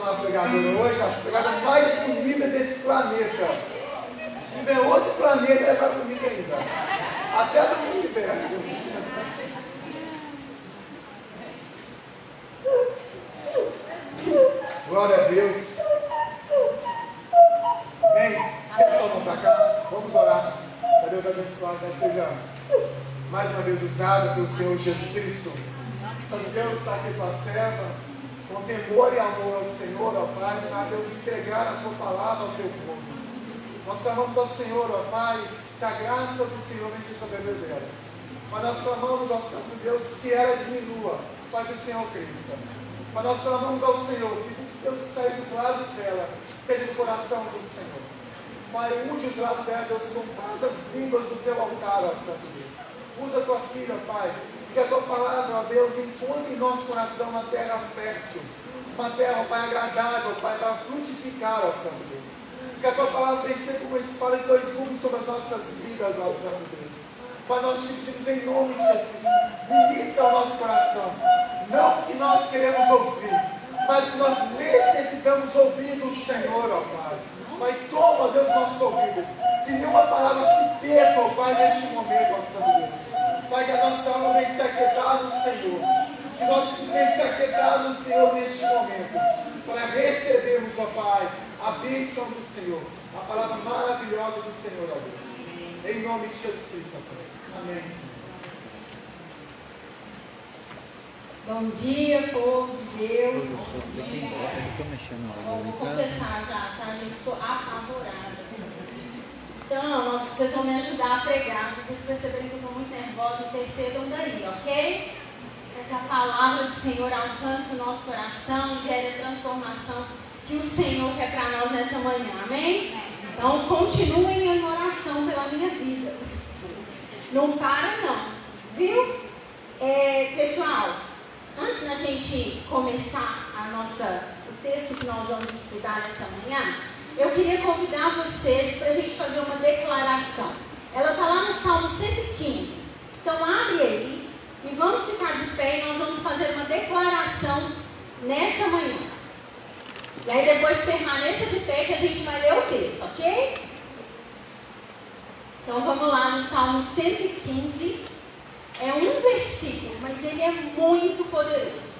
na pregadora hoje, a pregada mais bonita desse planeta. Se tiver outro planeta, ela é mais bonita ainda. Até do multiverso. Glória a Deus. Bem, pessoal, vamos para cá. Vamos orar. Para Deus abençoar, que seja mais uma vez usado pelo Senhor Jesus Cristo. Santo Deus, está aqui com a serva, com temor e amor ao Senhor, ó Pai, para Deus entregar a tua palavra ao teu povo. Nós clamamos ao Senhor, ó Pai, que a graça do Senhor venha sobre a vida dela. Mas nós clamamos ao Santo Deus que ela diminua, para que o Senhor cresça. Mas nós clamamos ao Senhor que Deus que sair dos lados dela, seja do coração do Senhor. Pai, unge os lados dela, Deus, com todas as línguas do teu altar, ó Santo Deus. Usa a tua filha, Pai, que a tua palavra, ó Deus, encontre em nosso coração uma terra fértil, uma terra, Pai, agradável, Pai, para frutificar, ó Santo Deus. Que a tua palavra venha ser como uma espada de dois gumes sobre as nossas vidas, ó Santo Deus. Pai, nós te pedimos em nome de Jesus, ministra ao nosso coração, não que nós queremos ouvir, mas que nós necessitamos ouvir do Senhor, ó Pai. Pai, toma, Deus, nossos ouvidos, que nenhuma palavra se perca, ó Pai, neste momento, ó Santo Deus. Pai, que a nossa alma venha se aquietar no Senhor, que nós venhamos se aquietar no Senhor neste momento, para recebermos, ó Pai, a bênção do Senhor, a palavra maravilhosa do Senhor, ó Deus. Em nome de Jesus Cristo, ó Pai. Amém, Senhor. Bom dia, povo de Deus. Vou confessar já, tá? Gente, estou apavorada. Então, vocês vão me ajudar a pregar. Se vocês perceberem que eu estou muito nervosa, intercedam daí, ok? Para que a palavra do Senhor alcance o nosso coração, gere a transformação que o Senhor quer para nós nessa manhã, amém? Então, continuem em oração pela minha vida. Não para, não. Viu? Pessoal, antes da gente começar o texto que nós vamos estudar nessa manhã, eu queria convidar vocês para a gente fazer uma declaração. Ela está lá no Salmo 115. Então, abre aí e vamos ficar de pé e nós vamos fazer uma declaração nessa manhã. E aí depois permaneça de pé que a gente vai ler o texto, ok? Então vamos lá no Salmo 115. É um versículo, mas ele é muito poderoso.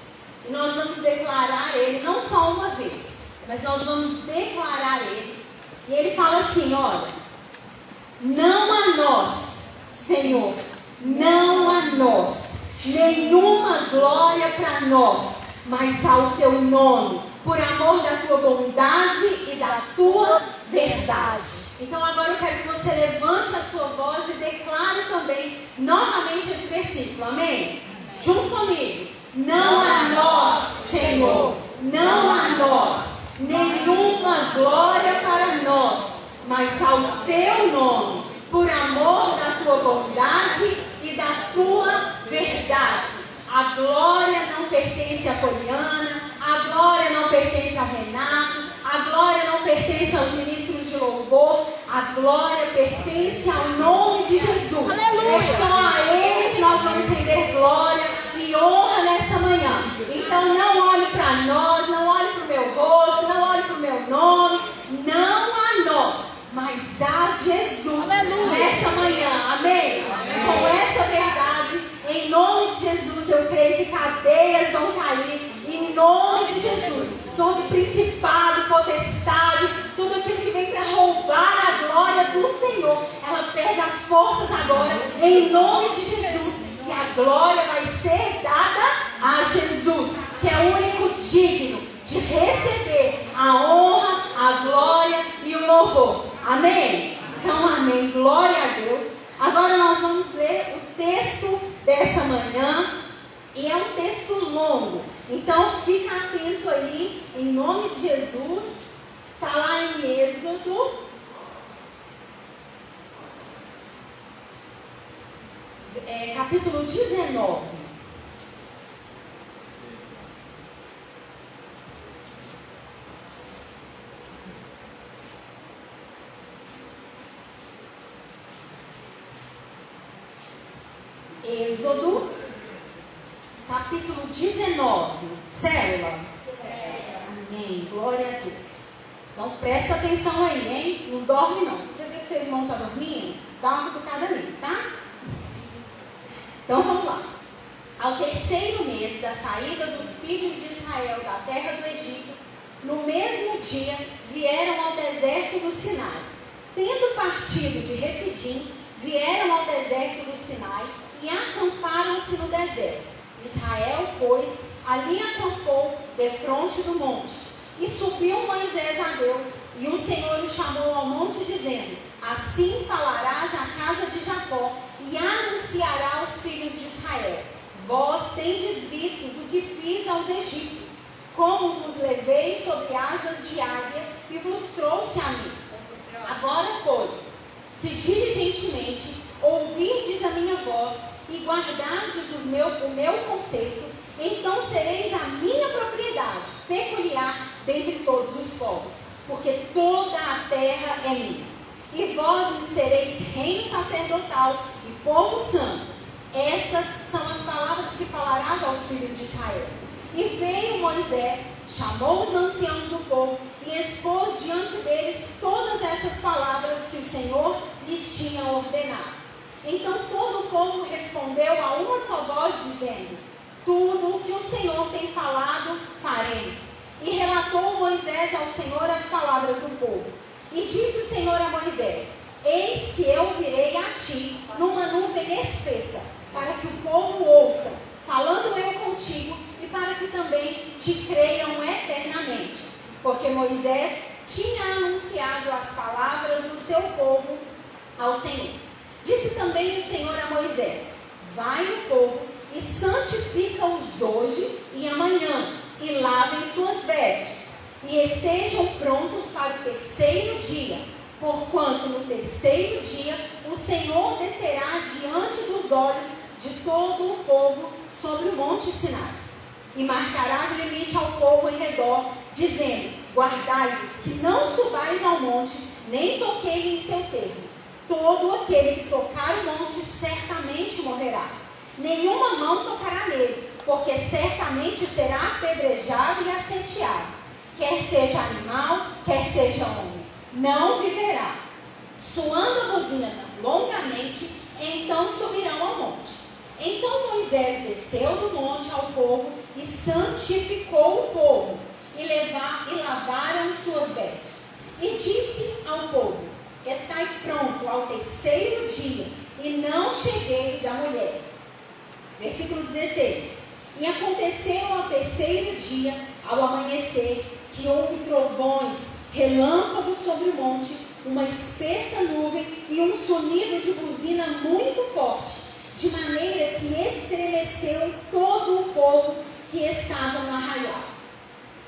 E nós vamos declarar ele não só uma vez, mas nós vamos declarar ele. E ele fala assim, olha: não a nós, Senhor, não a nós, nenhuma glória para nós, mas ao teu nome, por amor da tua bondade e da tua verdade. Então agora eu quero que você levante a sua voz e declare também novamente esse versículo, amém? Junto comigo. Não a nós, Senhor, não a nós, nenhuma glória para nós, mas ao teu nome, por amor da tua bondade e da tua verdade. A glória não pertence a Poliana, a glória não pertence a Renato, a glória não pertence aos ministros de louvor, a glória pertence ao nome de Jesus. Aleluia. É só a Ele que nós vamos render glória e honra nessa manhã. Então não olhe para nós, não olhe para o meu rosto, não olhe para o meu nome, não a nós, mas a Jesus. Aleluia. Nessa manhã, amém? Amém? Com essa verdade, em nome de Jesus, eu creio que cadeias vão cair, em nome de Jesus. Todo principado, potestade, tudo aquilo que vem para roubar a glória do Senhor, ela perde as forças agora, em nome de Jesus. E a glória vai ser dada a Jesus, que é o único digno de receber a honra, a glória e o louvor. Amém? Então, amém. Glória a Deus. Agora nós vamos ler o texto dessa manhã. E é um texto longo, então fica atento aí, em nome de Jesus. Está lá em Êxodo, capítulo 19. Êxodo, capítulo 19. Célula? Amém. Amém. Glória a Deus. Então presta atenção aí, hein? Não dorme não. Se você vê que seu irmão está dormindo, dá uma cutucada nele, tá? Então vamos lá. Ao terceiro mês da saída dos filhos de Israel da terra do Egito, no mesmo dia vieram ao deserto do Sinai. Tendo partido de Refidim, vieram ao deserto do Sinai e acamparam-se no deserto. Israel, pois, ali acampou defronte do monte. E subiu Moisés a Deus, e o Senhor o chamou ao monte, dizendo: assim falarás à casa de Jacó, e anunciará aos filhos de Israel: vós tendes visto o que fiz aos egípcios, como vos levei sobre asas de águia e vos trouxe a mim. Agora, pois, se diligentemente ouvirdes a minha voz e guardardes o meu conceito, então sereis a minha propriedade peculiar dentre todos os povos, porque toda a terra é minha. E vós me sereis reino sacerdotal e povo santo. Estas são as palavras que falarás aos filhos de Israel. E veio Moisés, chamou os anciãos do povo e expôs diante deles todas essas palavras que o Senhor lhes tinha ordenado. Então todo o povo respondeu a uma só voz, dizendo: tudo o que o Senhor tem falado, faremos. E relatou Moisés ao Senhor as palavras do povo. E disse o Senhor a Moisés: eis que eu virei a ti numa nuvem espessa, para que o povo ouça, falando eu contigo, e para que também te creiam eternamente. Porque Moisés tinha anunciado as palavras do seu povo ao Senhor. Disse também o Senhor a Moisés: vai o povo e santifica-os hoje e amanhã, e lavem suas vestes, e estejam prontos para o terceiro dia, porquanto no terceiro dia o Senhor descerá diante dos olhos de todo o povo sobre o monte Sinai. E marcarás limite ao povo em redor, dizendo: guardai-vos, que não subais ao monte, nem toquei em seu termo. Todo aquele que tocar o monte certamente morrerá. Nenhuma mão tocará nele, porque certamente será apedrejado e assenteado. Quer seja animal, quer seja homem, não viverá. Suando a buzina longamente, então subirão ao monte. Então Moisés desceu do monte ao povo e santificou o povo, e lavaram suas vestes. E disse ao povo: estai pronto ao terceiro dia, e não chegueis à mulher. Versículo 16. E aconteceu ao terceiro dia, ao amanhecer, que houve trovões, relâmpagos sobre o monte, uma espessa nuvem e um sonido de buzina muito forte, de maneira que estremeceu todo o povo que estava no arraial.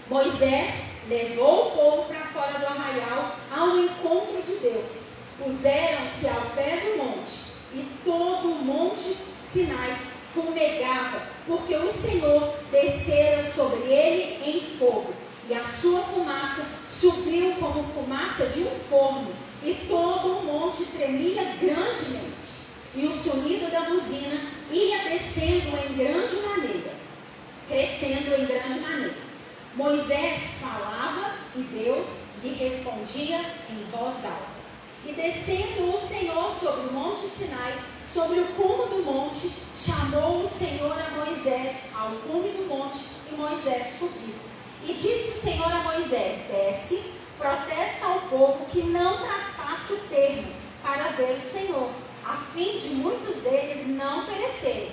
Moisés levou o povo para fora do arraial ao encontro de Deus. Puseram-se ao pé do monte, e todo o monte Sinai fumegava, porque o Senhor descera sobre ele em fogo, e a sua fumaça subiu como fumaça de um forno, e todo o monte tremia grandemente. E o sonido da buzina ia descendo em grande maneira, crescendo em grande maneira. Moisés falava e Deus lhe respondia em voz alta. E descendo o Senhor sobre o monte Sinai, sobre o cume do monte, chamou o Senhor a Moisés ao cume do monte, e Moisés subiu. E disse o Senhor a Moisés: desce, protesta ao povo que não traspasse o termo, para ver o Senhor, a fim de muitos deles não perecerem.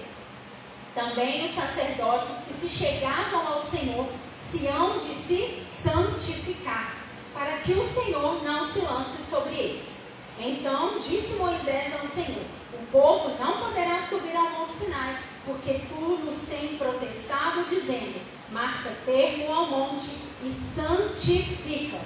Também os sacerdotes que se chegavam ao Senhor se hão de se santificar, para que o Senhor não se lance sobre eles. Então disse Moisés ao Senhor: o povo não poderá subir ao monte Sinai, porque tu nos tens protestado, dizendo: marca termo ao monte e santifica.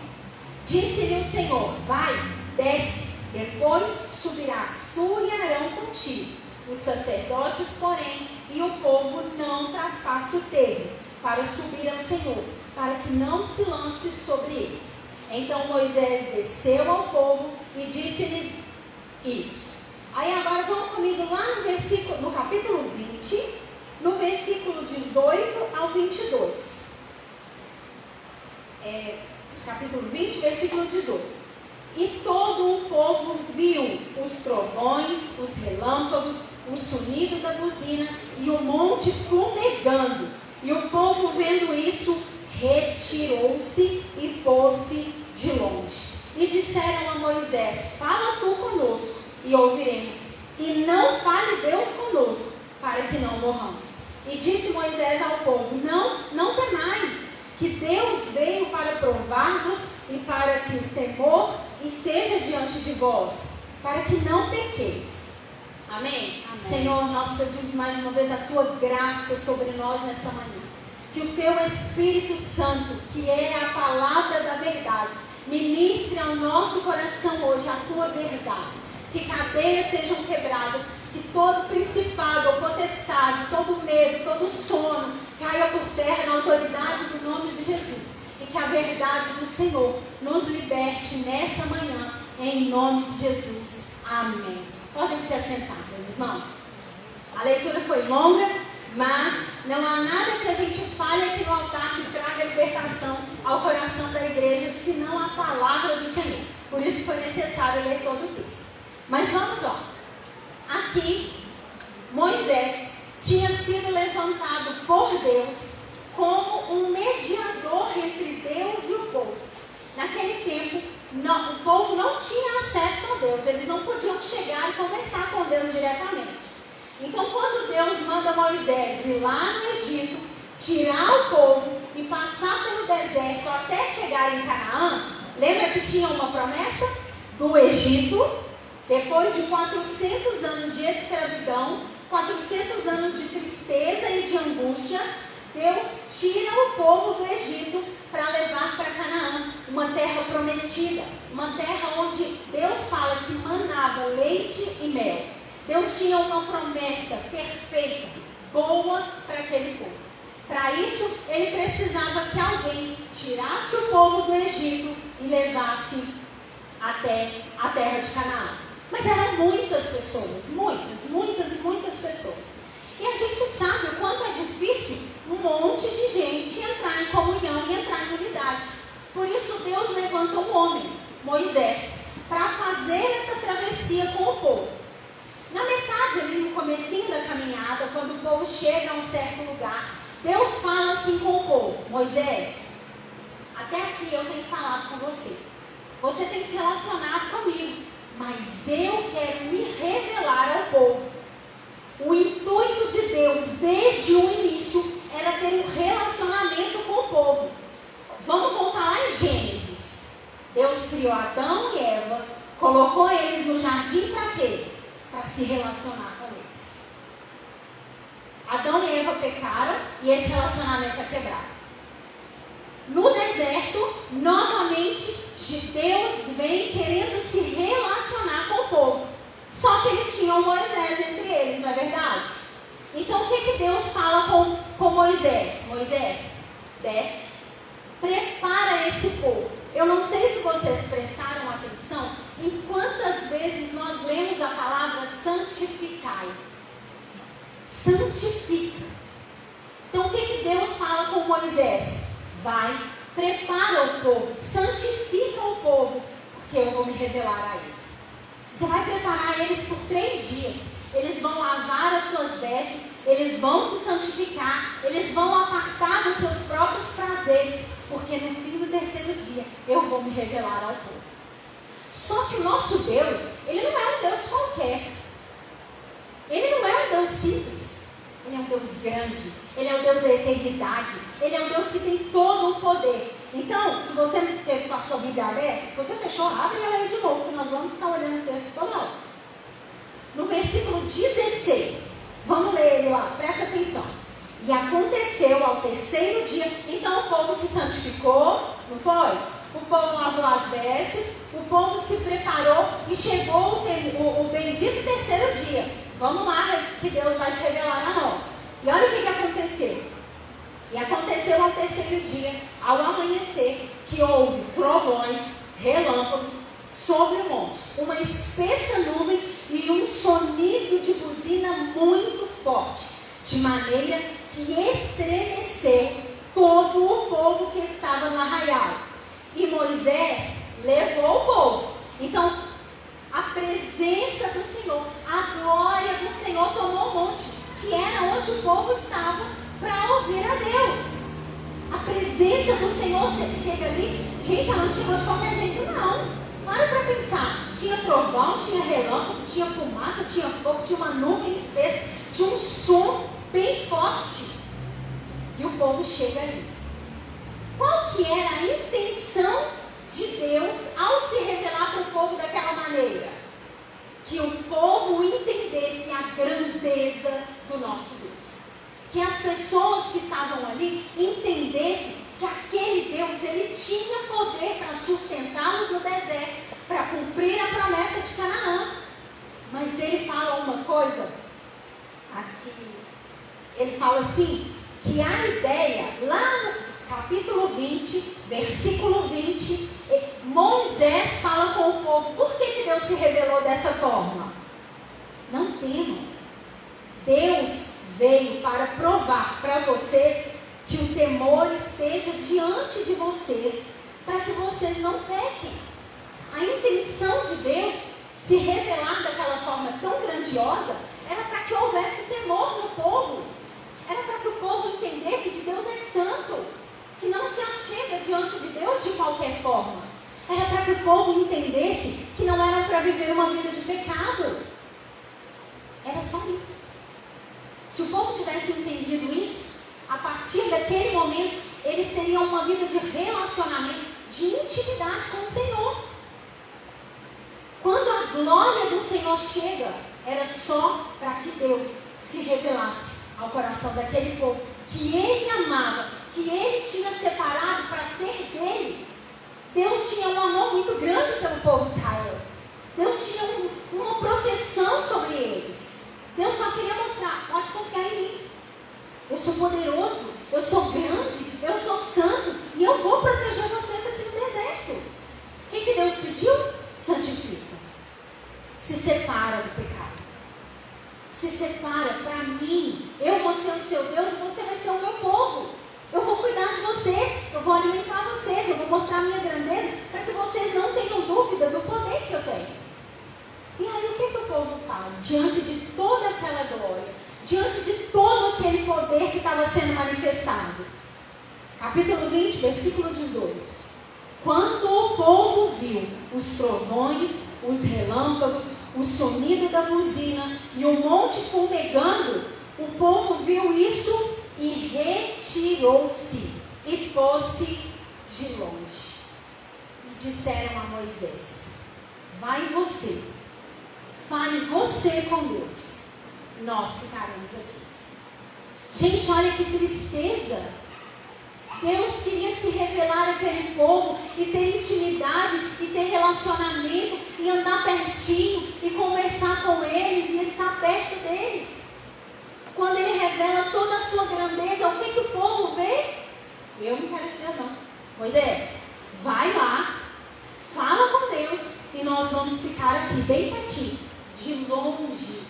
Disse-lhe o Senhor: vai, desce, depois subirás tu e Arão contigo. Os sacerdotes, porém, e o povo não traspasse o termo, para subir ao Senhor, para que não se lance sobre eles. Então Moisés desceu ao povo e disse-lhes isso. Aí agora vamos comigo lá no capítulo 20, no versículo 18 ao 22. capítulo 20, versículo 18. E todo o povo viu os trovões, os relâmpagos, o sonido da buzina e o monte fumegando. E o povo, vendo isso, retirou-se e pôs-se de longe. E disseram a Moisés: fala tu conosco e ouviremos, e não fale Deus conosco, para que não morramos. E disse Moisés ao povo: não temais, que Deus veio para provar-vos e para que o temor esteja diante de vós, para que não pequeis. Amém? Amém? Senhor, nós pedimos mais uma vez a tua graça sobre nós nessa manhã. Que o teu Espírito Santo, que é a palavra da verdade, ministre ao nosso coração hoje a tua verdade. Que cadeias sejam quebradas, que todo principado ou potestade, todo medo, todo sono caia por terra na autoridade do nome de Jesus. E que a verdade do Senhor nos liberte nessa manhã, em nome de Jesus. Amém. Podem se assentar, meus irmãos. A leitura foi longa, mas não há nada que a gente fale aqui no altar que traga libertação ao coração da igreja, senão a palavra do Senhor. Por isso foi necessário ler todo o texto. Mas vamos lá. Aqui, Moisés tinha sido levantado por Deus como um mediador entre Deus e o povo. Naquele tempo, o povo não tinha acesso a Deus, eles não podiam chegar e conversar com Deus diretamente. Então, quando Deus manda Moisés ir lá no Egito, tirar o povo e passar pelo deserto até chegar em Canaã, lembra que tinha uma promessa do Egito, depois de 400 anos de escravidão, 400 anos de tristeza e de angústia, Deus tira o povo do Egito para levar para Canaã, uma terra prometida, uma terra onde Deus fala que manava leite e mel. Deus tinha uma promessa perfeita, boa para aquele povo. Para isso, ele precisava que alguém tirasse o povo do Egito e levasse até a terra de Canaã. Mas eram muitas pessoas, muitas pessoas. E a gente sabe o quanto é difícil um monte de gente entrar em comunhão e entrar em unidade. Por isso Deus levanta um homem, Moisés, para fazer essa travessia com o povo. Na metade, ali no comecinho da caminhada, quando o povo chega a um certo lugar, Deus fala assim com o povo: Moisés, até aqui eu tenho falado com você. Você tem se relacionado comigo, mas eu quero me revelar ao povo. O intuito de Deus, desde o início, era ter um relacionamento com o povo. Vamos voltar lá em Gênesis. Deus criou Adão e Eva, colocou eles no jardim para quê? Para se relacionar com eles. Adão e Eva pecaram e esse relacionamento é quebrado. No deserto, novamente, Deus vem querendo se relacionar com o povo. Só que eles tinham Moisés entre eles, não é verdade? Então o que Deus fala com Moisés? Moisés, desce, prepara esse povo. Eu não sei se vocês prestaram atenção em quantas vezes nós lemos a palavra santificai. Santifica. Então o que Deus fala com Moisés? Vai, prepara o povo, santifica o povo, porque eu vou me revelar a eles. Você vai preparar eles por 3 dias. Eles vão lavar as suas vestes, eles vão se santificar, eles vão apartar dos seus próprios prazeres, porque no fim do 3º dia eu vou me revelar ao povo. Só que o nosso Deus, ele não é um Deus qualquer. Ele não é um Deus simples. Ele é um Deus grande, ele é um Deus da eternidade, ele é um Deus que tem todo o poder. Então, se você teve com a sua Bíblia aberta, se você fechou, abre ela aí de novo, que nós vamos ficar olhando o texto toda hora. No versículo 16, vamos ler ele lá, presta atenção. E aconteceu ao 3º dia, então o povo se santificou, não foi? O povo lavou as vestes, o povo se preparou e chegou o bendito 3º dia. Vamos lá, que Deus vai se revelar a nós. E olha o que aconteceu. E aconteceu ao 3º dia, ao amanhecer, que houve trovões, relâmpagos sobre o monte, uma espessa nuvem e um sonido de buzina muito forte, de maneira que estremeceu todo o povo que estava no arraial. Moisés levou o povo. Então, a presença do Senhor, a glória do Senhor tomou o monte, que era onde o povo estava para ouvir a Deus. A presença do Senhor chega ali. Gente, ela não chegou de qualquer jeito, não. Para pensar. Tinha trovão, tinha relâmpago, tinha fumaça, tinha fogo, tinha uma nuvem espessa, tinha um som bem forte. E o povo chega ali. Qual que era a intenção de Deus ao se revelar para o povo daquela maneira? Que o povo entendesse a grandeza do nosso Deus. Que as pessoas que estavam ali entendessem que aquele Deus, ele tinha poder para sustentá-los no deserto, para cumprir a promessa de Canaã. Mas ele fala uma coisa, aqui, ele fala assim, que a ideia, lá no capítulo 20, versículo 20, Moisés fala com o povo, por que Deus se revelou dessa forma? Não temam, Deus veio para provar para vocês que o temor esteja diante de vocês, para que vocês não pequem. A intenção de Deus se revelar daquela forma tão grandiosa era para que houvesse temor no povo. Era para que o povo entendesse que Deus é santo, que não se achega diante de Deus de qualquer forma. Era para que o povo entendesse que não era para viver uma vida de pecado. Era só isso. Se o povo tivesse entendido isso, a partir daquele momento, eles teriam uma vida de relacionamento, de intimidade com o Senhor. Quando a glória do Senhor chega, era só para que Deus se revelasse ao coração daquele povo, que Ele amava, que Ele tinha separado para ser dele. Deus tinha um amor muito grande pelo povo de Israel. Deus tinha uma proteção sobre eles. Deus só queria mostrar, pode confiar em mim. Eu sou poderoso, eu sou grande, eu sou santo e eu vou proteger vocês aqui no deserto. O que Deus pediu? Santifica. Se separa do pecado. Se separa para mim. Eu vou ser o seu Deus e você vai ser o meu povo. Eu vou cuidar de vocês, eu vou alimentar vocês, eu vou mostrar a minha grandeza para que vocês não tenham dúvida do poder que eu tenho. E aí o que o povo faz? Diante de toda aquela glória, diante de todo aquele poder que estava sendo manifestado. Capítulo 20, versículo 18. Quando o povo viu os trovões, os relâmpagos, o sonido da buzina e o monte fumegando, o povo viu isso e retirou-se e pôs-se de longe. E disseram a Moisés: vai você, fale você com Deus, nós ficaremos aqui. Gente, olha que tristeza. Deus queria se revelar àquele povo e ter intimidade, e ter relacionamento, e andar pertinho, e conversar com eles, e estar perto deles. Quando Ele revela toda a sua grandeza, o que o povo vê? Eu não quero esse Deus não. Moisés, vai lá, fala com Deus, e nós vamos ficar aqui bem pertinho, de longe.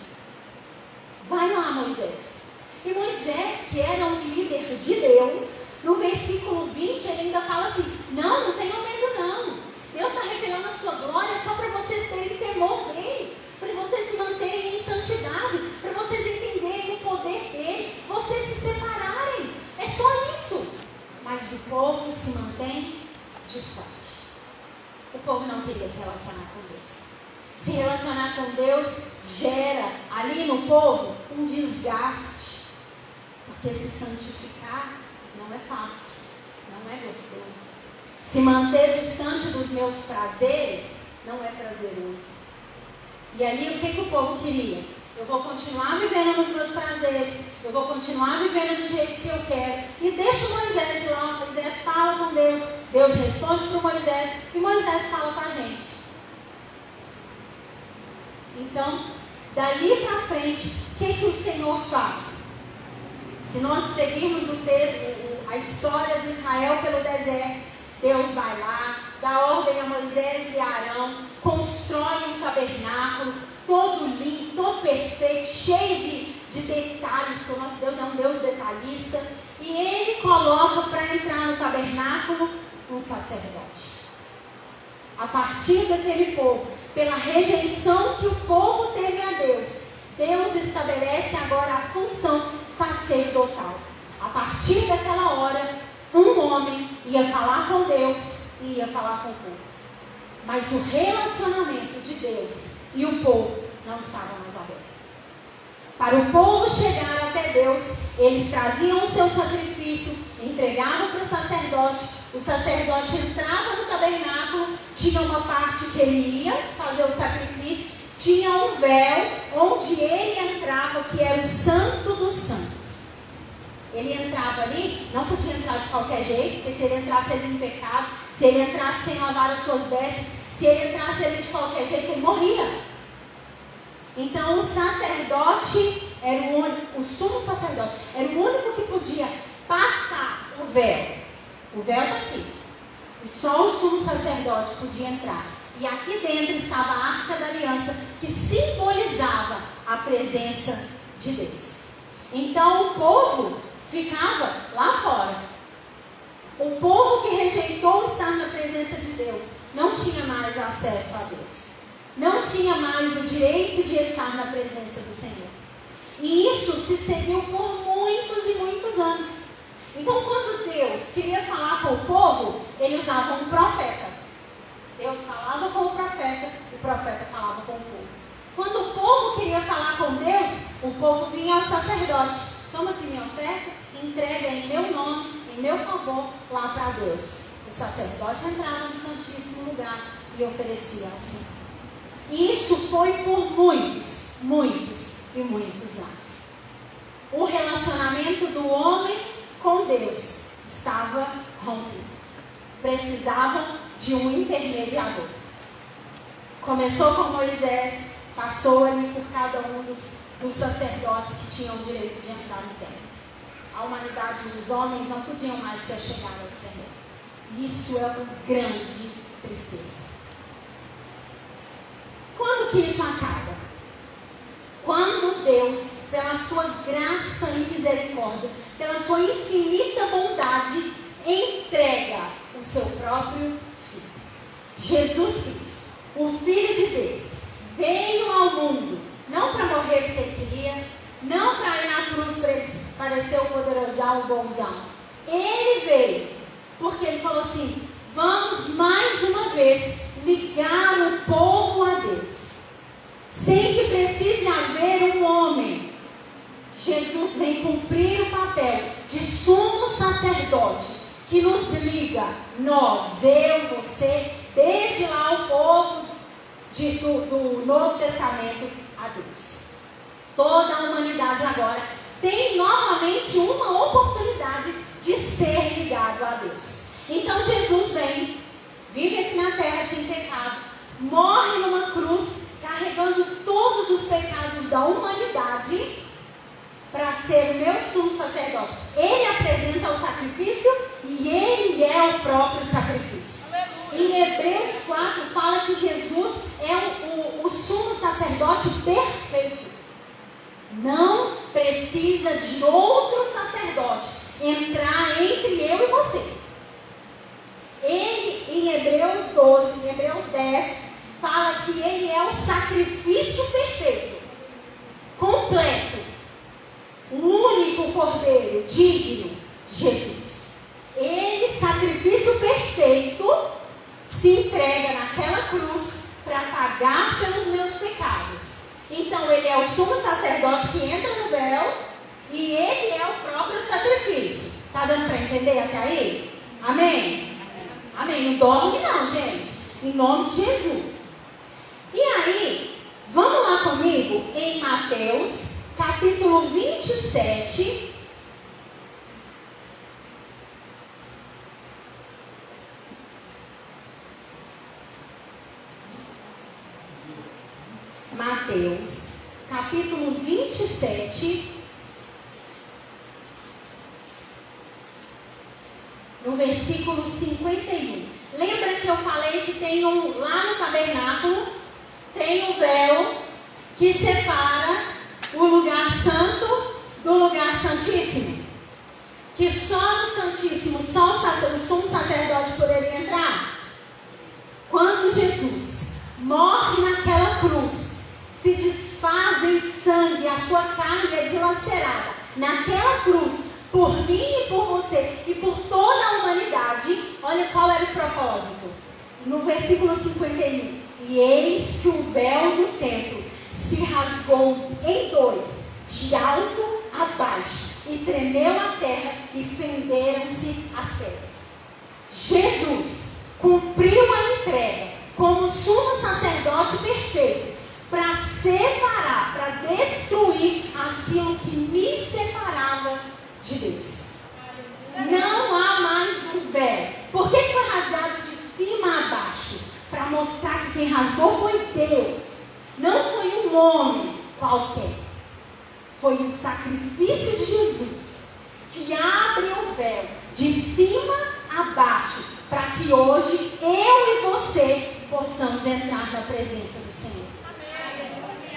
Vai lá, Moisés. E Moisés, que era um líder de Deus, no versículo 20 ele ainda fala assim: não tenham medo não. Deus está revelando a sua glória só para vocês terem temor dele, para vocês se manterem em santidade, para vocês entenderem o poder dele, vocês se separarem. É só isso. Mas o povo se mantém distante. O povo não queria se relacionar com Deus. Se relacionar com Deus gera ali no povo um desgaste, porque se santificar não é fácil, não é gostoso. Se manter distante dos meus prazeres não é prazeroso. E ali o que o povo queria? Eu vou continuar vivendo nos meus prazeres, eu vou continuar vivendo do jeito que eu quero. E deixa o Moisés lá, Moisés fala com Deus, Deus responde para o Moisés e Moisés fala com a gente. Então, dali para frente, o que o Senhor faz? Se nós seguirmos no texto, a história de Israel pelo deserto, Deus vai lá, dá ordem a Moisés e a Arão, constrói um tabernáculo, todo limpo, todo perfeito, cheio de detalhes, porque o nosso Deus é um Deus detalhista, e Ele coloca para entrar no tabernáculo um sacerdote. a partir daquele povo, pela rejeição que o povo teve a Deus, Deus estabelece agora a função sacerdotal. A partir daquela hora, um homem ia falar com Deus e ia falar com o povo. Mas o relacionamento de Deus e o povo não estava mais aberto. Para o povo chegar até Deus, eles traziam o seu sacrifício, entregavam para o sacerdote entrava no tabernáculo, tinha uma parte que ele ia fazer o sacrifício, tinha um véu onde ele entrava, que era o Santo dos Santos. Ele entrava ali, não podia entrar de qualquer jeito, porque se ele entrasse ali em pecado, se ele entrasse sem lavar as suas vestes, se ele entrasse ali de qualquer jeito, ele morria. Então o sacerdote era o sumo sacerdote era o único que podia passar o véu. O véu está aqui. E só o sumo sacerdote podia entrar. E aqui dentro estava a Arca da Aliança, que simbolizava a presença de Deus. Então o povo ficava lá fora. O povo que rejeitou estar na presença de Deus não tinha mais acesso a Deus. Não tinha mais o direito de estar na presença do Senhor. E isso se seguiu por muitos e muitos anos. Então, quando Deus queria falar com o povo, ele usava um profeta. Deus falava com o profeta falava com o povo. Quando o povo queria falar com Deus, o povo vinha ao sacerdote. Toma aqui minha oferta, entrega em meu nome, em meu favor, lá para Deus. O sacerdote entrava no Santíssimo Lugar e oferecia ao Senhor. E isso foi por muitos, muitos e muitos anos. O relacionamento do homem com Deus estava rompido. Precisavam de um intermediador. Começou com Moisés, passou ali por cada um dos sacerdotes que tinham o direito de entrar no templo. A humanidade dos homens não podiam mais se achegar ao Senhor. Isso é uma grande tristeza. Quando que isso acaba? Quando Deus, pela sua graça e misericórdia, pela sua infinita bondade, entrega o seu próprio Filho. Jesus Cristo, o Filho de Deus, veio ao mundo, não para morrer porque ele queria, não para ir na cruz para ele parecer o poderosão, o bonzão. Ele veio porque ele falou assim: vamos mais uma vez ligar o povo a Deus. Sem que precise haver um homem, Jesus vem cumprir o papel de sumo sacerdote que nos liga, nós, eu, você, desde lá o povo do Novo Testamento a Deus. Toda a humanidade agora tem novamente uma oportunidade de ser ligado a Deus. Então Jesus vem, vive aqui na terra sem pecado, morre numa cruz, carregando todos os pecados da humanidade para ser o meu sumo sacerdote. Ele apresenta o sacrifício e ele é o próprio sacrifício. Em Hebreus 4 fala que Jesus é o sumo sacerdote perfeito. Não precisa de outro sacerdote entrar entre eu e você. Ele, em Hebreus 12, em Hebreus 10, fala que ele é o sacrifício perfeito, completo, o único cordeiro digno, Jesus. Ele, sacrifício perfeito, se entrega naquela cruz para pagar pelos meus pecados. Então ele é o sumo sacerdote que entra no véu e ele é o próprio sacrifício. Está dando para entender até aí? Amém? Amém. Não dorme não, gente. Em nome de Jesus. E aí, vamos lá comigo em Mateus, capítulo 27. Mateus, capítulo 27, no versículo 51. Lembra que eu falei que tem lá no tabernáculo, tem um véu que separa o lugar santo do lugar santíssimo? Que só no santíssimo, só o sumo sacerdote poderia entrar? Quando sua carne é dilacerada naquela cruz, por mim e por você e por toda a humanidade, olha qual era o propósito. No versículo 51, e eis que o véu do templo se rasgou em dois, de alto a baixo, e tremeu a terra e fenderam-se as pedras. Jesus cumpriu a entrega como sumo sacerdote perfeito para separar, para destruir aquilo que me separava de Deus. Não há mais um véu. Por que foi rasgado de cima a baixo? Para mostrar que quem rasgou foi Deus, não foi um homem qualquer. Foi o sacrifício de Jesus que abre o véu de cima a baixo, para que hoje eu e você possamos entrar na presença do Senhor.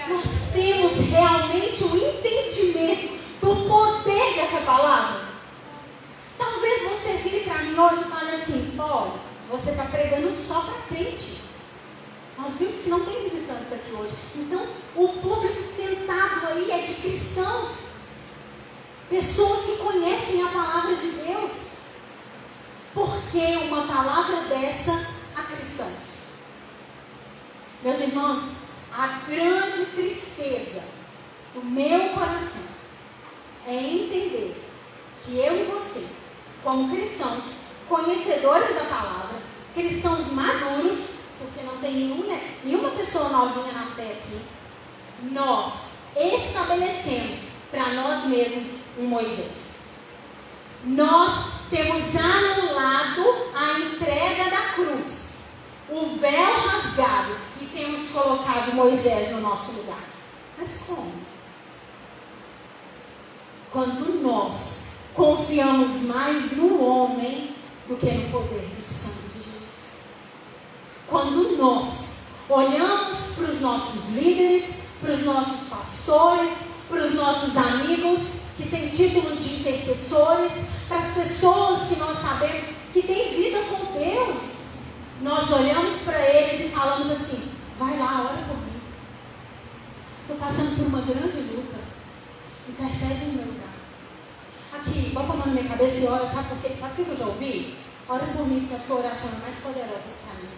Nós temos realmente o entendimento do poder dessa palavra. Talvez você vire para mim hoje e fale assim: Paulo, você está pregando só para crente. Nós vimos que não tem visitantes aqui hoje. Então, o público sentado aí é de cristãos. Pessoas que conhecem a palavra de Deus. Por que uma palavra dessa a cristãos? Meus irmãos, a grande tristeza do meu coração é entender que eu e você, como cristãos, conhecedores da palavra, cristãos maduros, porque não tem nenhuma pessoa novinha na fé aqui, nós estabelecemos para nós mesmos um Moisés. Nós temos anulado a entrega da cruz, o véu rasgado, e temos colocado Moisés no nosso lugar. Mas como? Quando nós confiamos mais no homem do que no poder do sangue de Jesus. Quando nós olhamos para os nossos líderes, para os nossos pastores, para os nossos amigos que têm títulos de intercessores, para as pessoas que nós sabemos que têm vida com Deus, nós olhamos para eles e falamos assim: vai lá, ora por mim. Estou passando por uma grande luta. Intercede no meu lugar. Aqui, bota a mão na minha cabeça e ora. Sabe por quê? Sabe o que eu já ouvi? Ora por mim, porque a sua oração é mais poderosa para mim.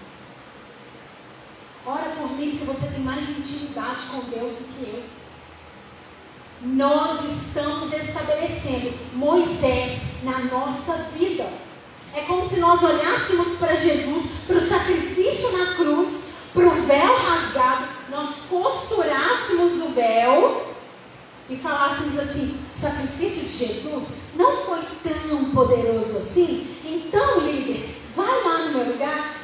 Ora por mim, porque você tem mais intimidade com Deus do que eu. Nós estamos estabelecendo Moisés na nossa vida. É como se nós olhássemos para Jesus, para o sacrifício na cruz, para o véu rasgado, nós costurássemos o véu e falássemos assim: o sacrifício de Jesus não foi tão poderoso assim, então, líder, vai lá no meu lugar,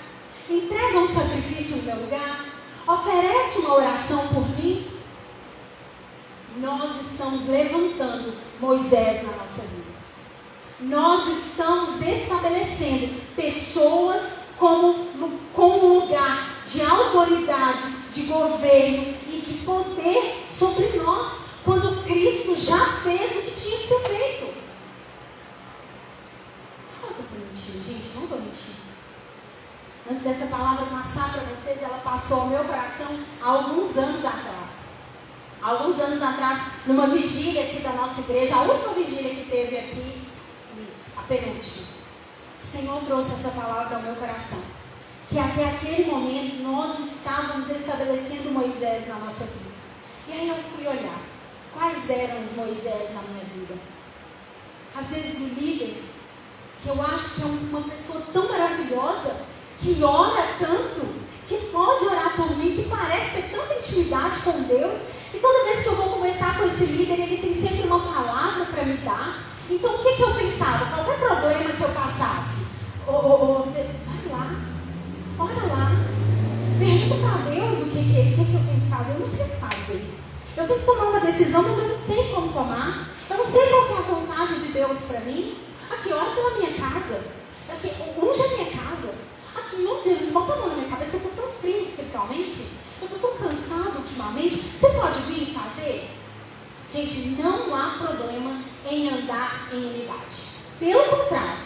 entrega um sacrifício no meu lugar, oferece uma oração por mim. Nós estamos levantando Moisés na nossa vida. Nós estamos estabelecendo pessoas com um lugar de autoridade, de governo e de poder sobre nós, quando Cristo já fez o que tinha que ser feito. Fala que eu estou mentindo, gente, não estou mentindo. Antes dessa palavra passar para vocês, ela passou ao meu coração há alguns anos atrás. Alguns anos atrás, numa vigília aqui da nossa igreja, a última vigília que teve aqui, a penúltima, o Senhor trouxe essa palavra ao meu coração. Que até aquele momento nós estávamos estabelecendo Moisés na nossa vida. E aí eu fui olhar quais eram os Moisés na minha vida. Às vezes o líder, que eu acho que é uma pessoa tão maravilhosa, que ora tanto, que pode orar por mim, que parece ter tanta intimidade com Deus, e toda vez que eu vou conversar com esse líder, ele tem sempre uma palavra para me dar. Então o que eu pensava? Qualquer problema que eu passasse, vai lá, ora lá, pergunta para Deus o que eu tenho que fazer. Eu não sei o que fazer. Eu tenho que tomar uma decisão, mas eu não sei como tomar. Eu não sei qual que é a vontade de Deus para mim. Aqui, ora pela minha casa. Aqui, unge a minha casa. Aqui, em nome de Jesus, bota a mão na minha cabeça. Eu estou tão frio espiritualmente. Eu estou tão cansado ultimamente. Você pode vir e fazer? Gente, não há problema em andar em unidade. Pelo contrário,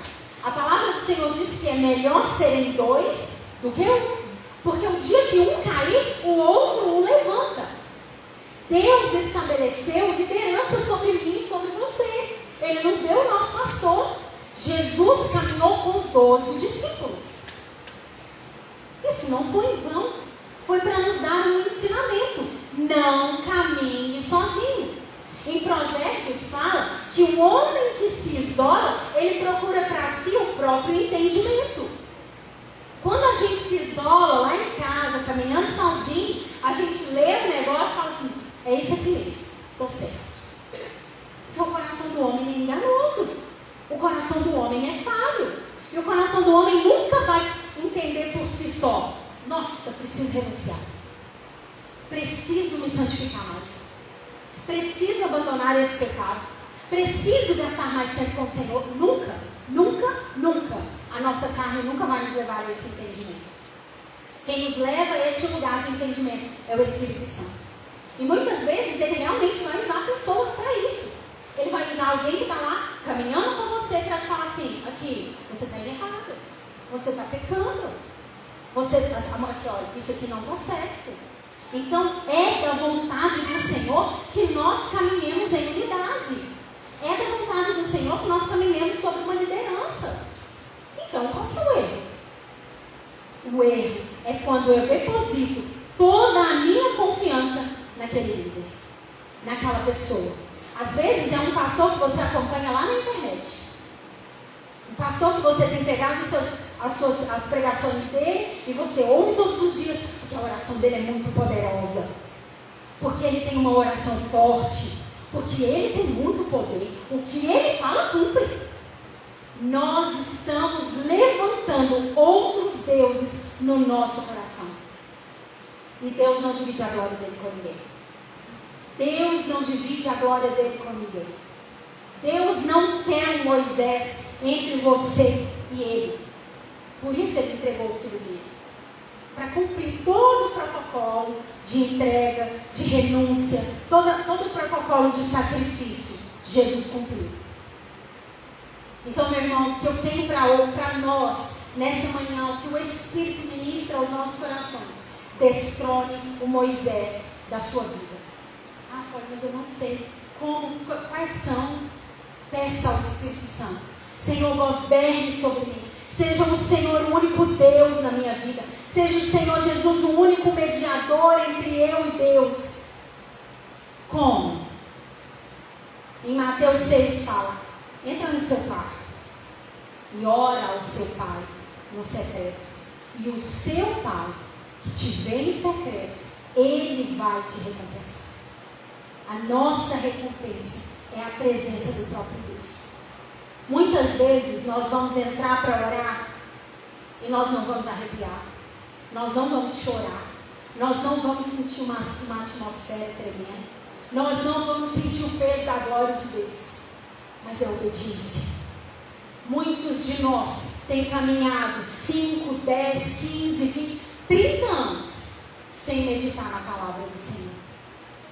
a palavra do Senhor diz que é melhor serem dois do que um. Porque o dia que um cair, o outro o levanta. Deus estabeleceu liderança sobre mim e sobre você. Ele nos deu o nosso pastor. Jesus caminhou com 12 discípulos. Isso não foi em vão. Foi para nos dar um ensinamento. Não caminhe sozinho. Em Provérbios fala que o homem que se isola, ele procura para si o próprio entendimento. Quando a gente se isola lá em casa, caminhando sozinho, a gente lê o negócio e fala assim, é isso aqui mesmo, estou certo. Porque o coração do homem é enganoso. O coração do homem é falho. E o coração do homem nunca vai entender por si só. Nossa, preciso renunciar. Preciso me santificar mais. Preciso abandonar esse pecado. Preciso gastar mais tempo com o Senhor. Nunca, nunca, nunca. A nossa carne nunca vai nos levar a esse entendimento. Quem nos leva a este lugar de entendimento é o Espírito Santo. E muitas vezes ele realmente vai usar pessoas para isso. Ele vai usar alguém que está lá caminhando com você para te falar assim, aqui, você está errado. Você está pecando. Aqui, olha, isso aqui não está certo. Então, é da vontade do Senhor que nós caminhemos em unidade. É da vontade do Senhor que nós caminhemos sobre uma liderança. Então, qual que é o erro? O erro é quando eu deposito toda a minha confiança naquele líder, naquela pessoa. Às vezes é um pastor que você acompanha lá na internet. Um pastor que você tem pegado as pregações dele e você ouve todos os dias, porque a oração dele é muito poderosa. Porque ele tem uma oração forte. Porque ele tem muito poder. O que ele fala cumpre. Nós estamos levantando outros deuses no nosso coração. E Deus não divide a glória dele com ninguém. Deus não divide a glória dele com ninguém. Deus não quer um Moisés entre você e ele. Por isso ele entregou o filho dele. Para cumprir todo o protocolo de entrega, de renúncia, todo o protocolo de sacrifício. Jesus cumpriu. Então, meu irmão, o que eu tenho para nós, nessa manhã, o que o Espírito ministra aos nossos corações, destrone o Moisés da sua vida. Ah, pai, mas eu não sei quais são. Peça ao Espírito Santo. Senhor, governe sobre mim. Seja o Senhor o único Deus na minha vida. Seja o Senhor Jesus o único mediador entre eu e Deus. Como? Em Mateus 6 fala, entra no seu quarto e ora ao seu pai no secreto. E o seu pai, que te vê em secreto, ele vai te recompensar. A nossa recompensa é a presença do próprio Deus. Muitas vezes nós vamos entrar para orar e nós não vamos arrepiar, nós não vamos chorar, nós não vamos sentir uma atmosfera tremenda, nós não vamos sentir o peso da glória de Deus, mas é obediência. Muitos de nós têm caminhado 5, 10, 15, 20, 30 anos sem meditar na palavra do Senhor.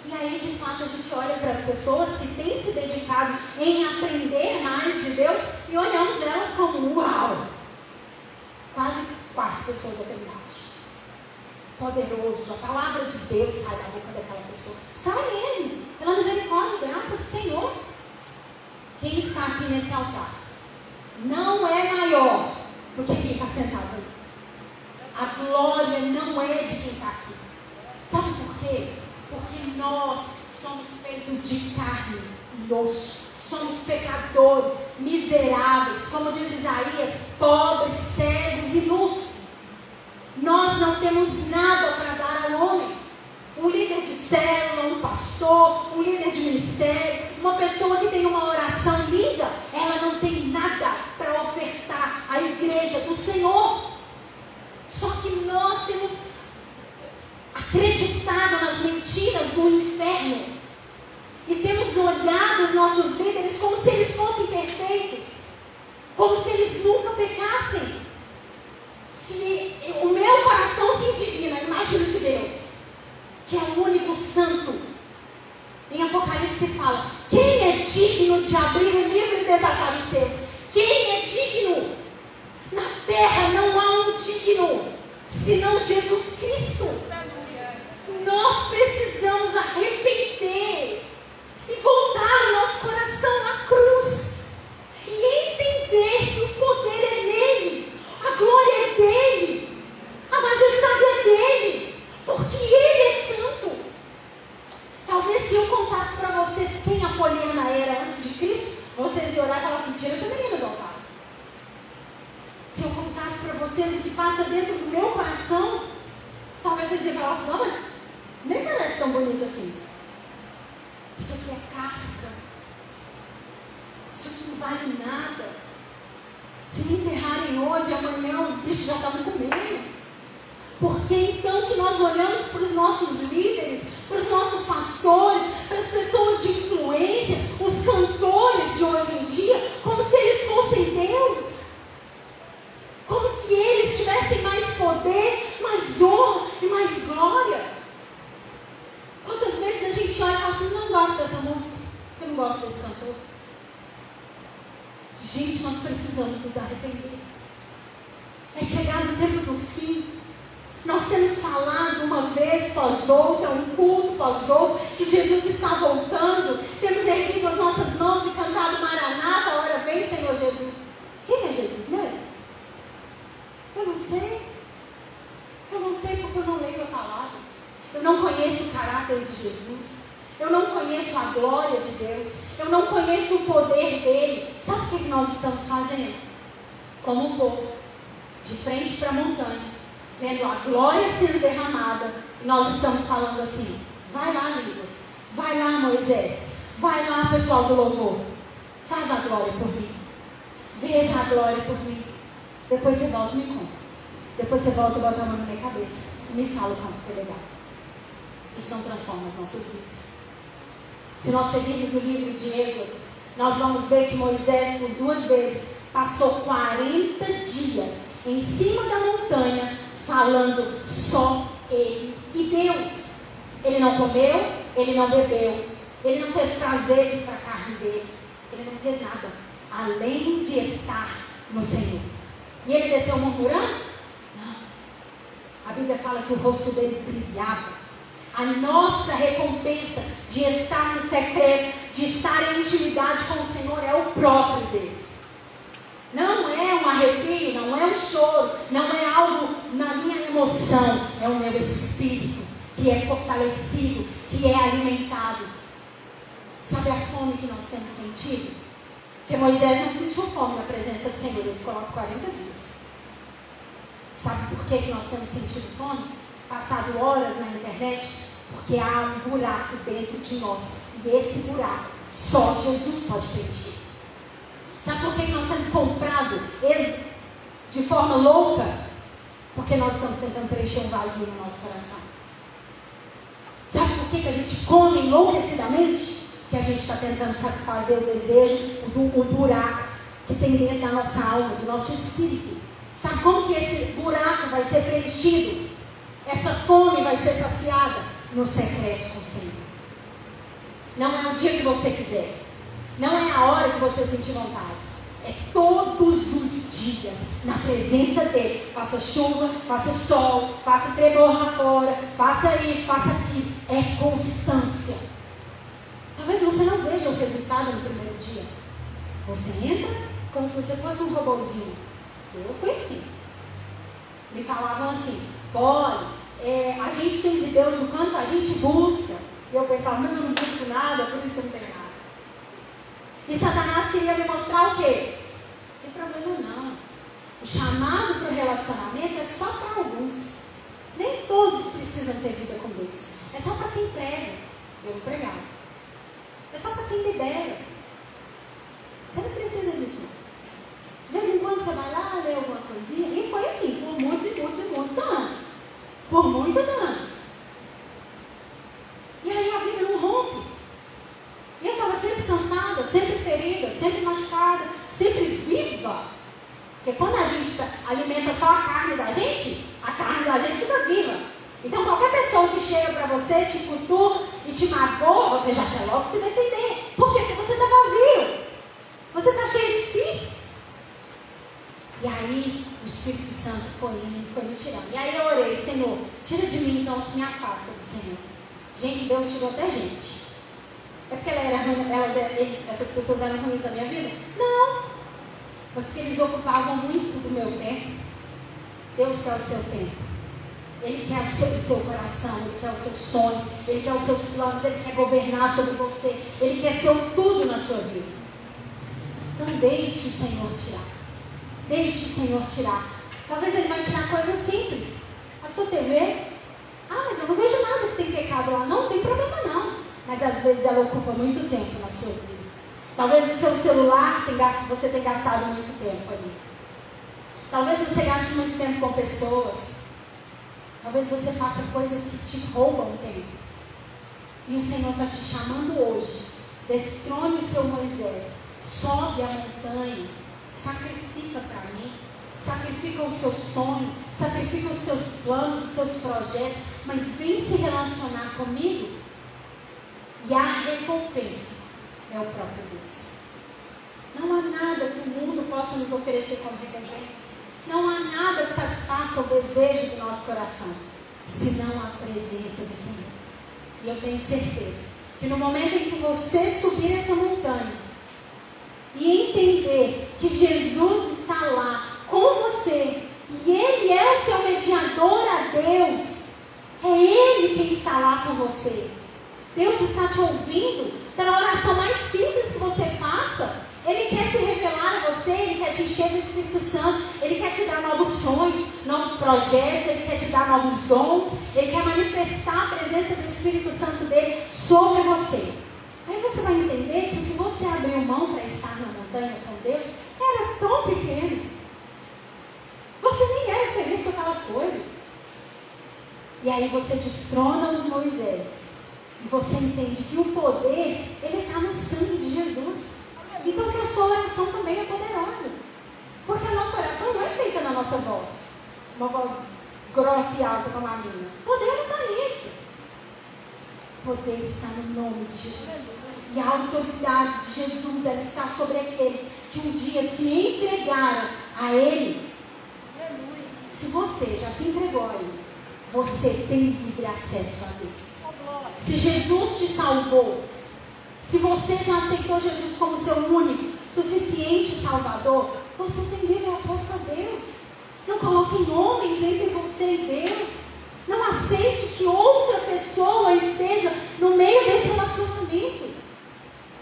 E aí, de fato, a gente olha para as pessoas que têm se dedicado em aprender mais de Deus e olhamos elas como, uau! Quase quarta pessoa da Trindade. Poderoso, a palavra de Deus sai da boca daquela pessoa. Sai mesmo, pela misericórdia e graça do Senhor. Quem está aqui nesse altar não é maior do que quem está sentado ali. A glória não é de quem está aqui. Sabe por quê? Porque nós somos feitos de carne e osso. Somos pecadores, miseráveis, como diz Isaías, pobres, cegos e nus. Nós não temos nada para dar ao homem. Um líder de célula, um pastor, um líder de ministério, uma pessoa que tem uma oração linda, ela não tem nada para ofertar à igreja do Senhor. Só que nós temos acreditado nas mentiras do inferno e temos olhado os nossos líderes como se eles fossem perfeitos, como se eles nunca pecassem. Se o meu coração se indigna, imagina de Deus, que é o único santo. Em Apocalipse fala, quem é digno de abrir o livro e desatar os seus? Quem é digno? Na terra não há um digno, senão Jesus Cristo. Nós precisamos arrepender dentro do meu coração, talvez vocês iam falar assim, não, mas nem parece tão bonito assim. Isso aqui é casca. Isso aqui não vale nada. Se me enterrarem hoje, amanhã os bichos já estavam comendo. Por que então que nós olhamos para os nossos líderes, para os nossos pastores, para as pessoas de influência, os cantores de hoje em dia, como se eles fossem Deus? Como se eles tivessem mais poder, mais honra e mais glória? Quantas vezes a gente olha e fala assim, não gosto dessa música, eu não gosto desse cantor. Gente, nós precisamos nos arrepender. É chegado o tempo do fim. Nós temos falado uma vez pós outra, um culto pós outro, que Jesus está voltando. Temos erguido as nossas mãos e cantado Maranata, a hora vem, Senhor Jesus. Quem é Jesus mesmo? Eu não sei. Eu não sei porque eu não leio a palavra. Eu não conheço o caráter de Jesus. Eu não conheço a glória de Deus. Eu não conheço o poder dele. Sabe o que nós estamos fazendo? Como um povo, de frente para a montanha, vendo a glória sendo derramada, nós estamos falando assim, vai lá, líder, vai lá, Moisés, vai lá, pessoal do louvor, faz a glória por mim, veja a glória por mim, depois você volta e me conta, depois você volta e bota a mão na minha cabeça, e me fala o quanto foi legal. Isso não transforma as nossas vidas. Se nós seguirmos o livro de Êxodo, nós vamos ver que Moisés, por 2 vezes, passou 40 dias em cima da montanha, falando só ele e Deus. Ele não comeu, ele não bebeu, ele não teve prazeres para a carne dele, ele não fez nada, além de estar no Senhor. E ele desceu murmurando? Não. A Bíblia fala que o rosto dele brilhava. A nossa recompensa de estar no secreto, de estar em intimidade com o Senhor, é o próprio Deus. Não é um arrepio, não é um choro, não é algo na minha emoção, é o meu espírito que é fortalecido, que é alimentado. Sabe a fome que nós temos sentido? Porque Moisés não sentiu fome na presença do Senhor, ele ficou lá por 40 dias. Sabe por que nós temos sentido fome? Passado horas na internet, porque há um buraco dentro de nós, e esse buraco só Jesus pode preencher. Sabe por que nós temos comprado de forma louca? Porque nós estamos tentando preencher um vazio no nosso coração. Sabe por que a gente come enlouquecidamente? Que a gente está tentando satisfazer o desejo, o buraco que tem dentro da nossa alma, do nosso espírito. Sabe como que esse buraco vai ser preenchido? Essa fome vai ser saciada no secreto com o Senhor. Não é o dia que você quiser. Não é a hora que você sentir vontade. É todos os dias, na presença dele. Faça chuva, faça sol, faça tremor lá fora, faça isso, faça aquilo. É constância. Talvez você não veja o resultado no primeiro dia. Você entra como se você fosse um robozinho. Eu fui assim. Me falavam assim, Poli, a gente tem de Deus o quanto a gente busca. E eu pensava, mas eu não busco nada, por isso que eu não tenho nada. E Satanás queria me mostrar o quê? Não tem problema não. O chamado para o relacionamento é só para alguns. Nem todos precisam ter vida com Deus. É só para quem prega. Eu vou pregar. É só para quem lidera. Você não precisa disso. De vez em quando você vai lá, lê alguma coisinha. E foi assim, por muitos e muitos e muitos anos. Por muitos anos. E aí a vida não rompe. E eu estava sempre cansada, sempre ferida, sempre machucada, sempre viva. Porque quando a gente alimenta só a carne da gente fica viva. Então qualquer pessoa que chega para você, te cutuca e te magoa, você já quer logo se defender. Por quê? Porque você está vazio. Você está cheio de si. E aí o Espírito Santo foi me tirando. E aí eu orei, Senhor, tira de mim então o que me afasta do Senhor. Gente, Deus tirou até gente. É porque essas pessoas eram ruins na minha vida? Não. Mas porque eles ocupavam muito do meu tempo. Deus quer o seu tempo. Ele quer o seu coração, Ele quer os seus sonhos, Ele quer os seus planos, Ele quer governar sobre você, Ele quer ser o tudo na sua vida. Então deixe o Senhor tirar. Deixe o Senhor tirar. Talvez Ele vai tirar coisas simples. A sua TV, mas eu não vejo nada que tem pecado lá. Não tem problema não. Mas às vezes ela ocupa muito tempo na sua vida. Talvez o seu celular você tenha gastado muito tempo ali. Talvez você gaste muito tempo com pessoas. Talvez você faça coisas que te roubam tempo. E o Senhor está te chamando hoje. Destrone o seu Moisés. Sobe a montanha. Sacrifica para mim. Sacrifica o seu sonho. Sacrifica os seus planos, os seus projetos. Mas vem se relacionar comigo. E a recompensa é o próprio Deus. Não há nada que o mundo possa nos oferecer como recompensa. Não há nada que satisfaça o desejo do nosso coração, senão a presença do Senhor. E eu tenho certeza que no momento em que você subir essa montanha e entender que Jesus está lá com você e Ele é o seu mediador a Deus, é Ele quem está lá com você. Deus está te ouvindo pela oração mais simples que você faça. Ele quer se revelar a você, Ele quer te encher do Espírito Santo, Ele quer te dar novos sonhos, novos projetos, Ele quer te dar novos dons, Ele quer manifestar a presença do Espírito Santo dele sobre você. Aí você vai entender que o que você abriu mão para estar na montanha com Deus era tão pequeno. Você nem era feliz com aquelas coisas. E aí você destrona os Moisés. E você entende que o poder, ele está no sangue de Jesus. Então que a sua oração também é poderosa. Porque a nossa oração não é feita na nossa voz. Uma voz grossa e alta como a minha. O poder não está nisso. O poder está no nome de Jesus. E a autoridade de Jesus, ela está sobre aqueles que um dia se entregaram a Ele. Se você já se entregou a Ele, você tem livre acesso a Deus. Se Jesus te salvou, se você já aceitou Jesus como seu único, suficiente Salvador, você tem livre acesso a Deus. Não coloque homens entre você e Deus. Não aceite que outra pessoa esteja no meio desse relacionamento.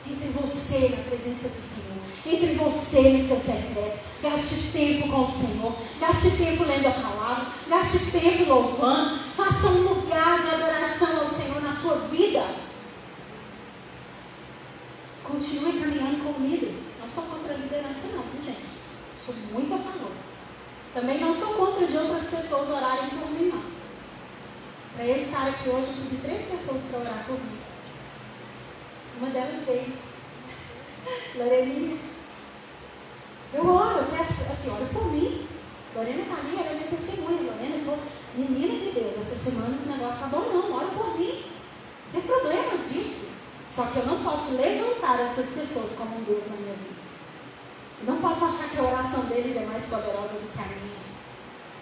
Entre você na presença do Senhor, entre você no seu secreto. Gaste tempo com o Senhor, gaste tempo lendo a palavra, gaste tempo louvando. Faça um lugar de adoração ao Senhor na sua vida. Continue caminhando com o líder. Não sou contra a liderança não, viu gente? Sou muito a favor. Também não sou contra de outras pessoas orarem por mim, não. Para eu estar aqui hoje, eu pedi 3 pessoas para orar por mim. Uma delas veio. Loreninha. Eu oro, eu peço aqui, ora por mim. Lorena está ali, ela é minha testemunha. Lorena, eu estou menina de Deus. Essa semana o negócio está bom, não. Ora por mim. Não tem problema disso. Só que eu não posso levantar essas pessoas como um Deus na minha vida. Eu não posso achar que a oração deles é mais poderosa do que a minha.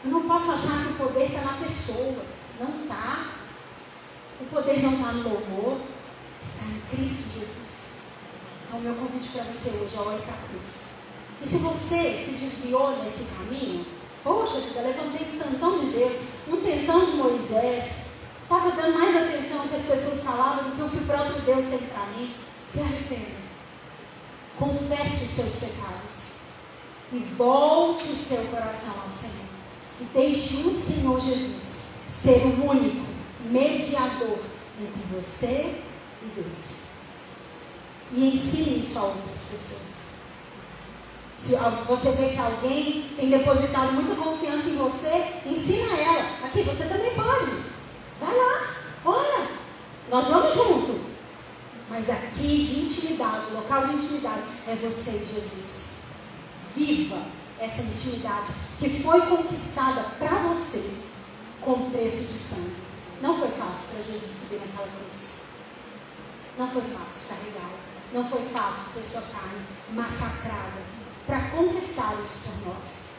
Eu não posso achar que o poder está na pessoa. Não está. O poder não está no louvor. Está em Cristo Jesus. Então o meu convite para você hoje é olhe para a cruz. E se você se desviou nesse caminho, poxa vida, levantei um tantão de Deus, um tentão de Moisés, estava dando mais atenção ao que as pessoas falavam do que o que o próprio Deus tem para mim. Se arrependa. Confesse os seus pecados. E volte o seu coração ao Senhor. E deixe o Senhor Jesus ser o único mediador entre você e Deus. E ensine isso a outras pessoas. Se você vê que alguém tem depositado muita confiança em você, ensina ela. Aqui, você também pode. Vai lá, ora. Nós vamos junto. Mas aqui de intimidade, local de intimidade, é você e Jesus. Viva essa intimidade que foi conquistada para vocês com preço de sangue. Não foi fácil para Jesus subir naquela cruz. Não foi fácil carregá-la. Não foi fácil ter sua carne massacrada para conquistar isso por nós.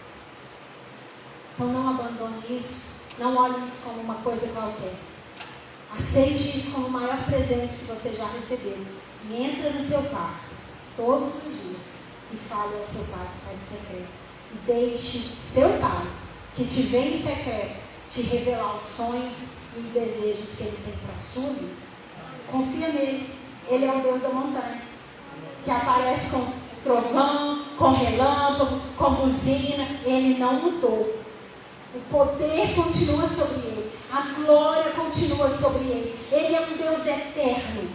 Então não abandone isso. Não olhe isso como uma coisa qualquer. Aceite isso como o maior presente que você já recebeu. E entra no seu quarto todos os dias e fale ao seu pai que está em secreto. E deixe seu pai, que te vê em secreto, te revelar os sonhos e os desejos que ele tem para a sua vida. Confia nele. Ele é o Deus da montanha, que aparece com trovão, com relâmpago, com buzina. Ele não mudou. O poder continua sobre ele. A glória continua sobre ele. Ele é um Deus eterno.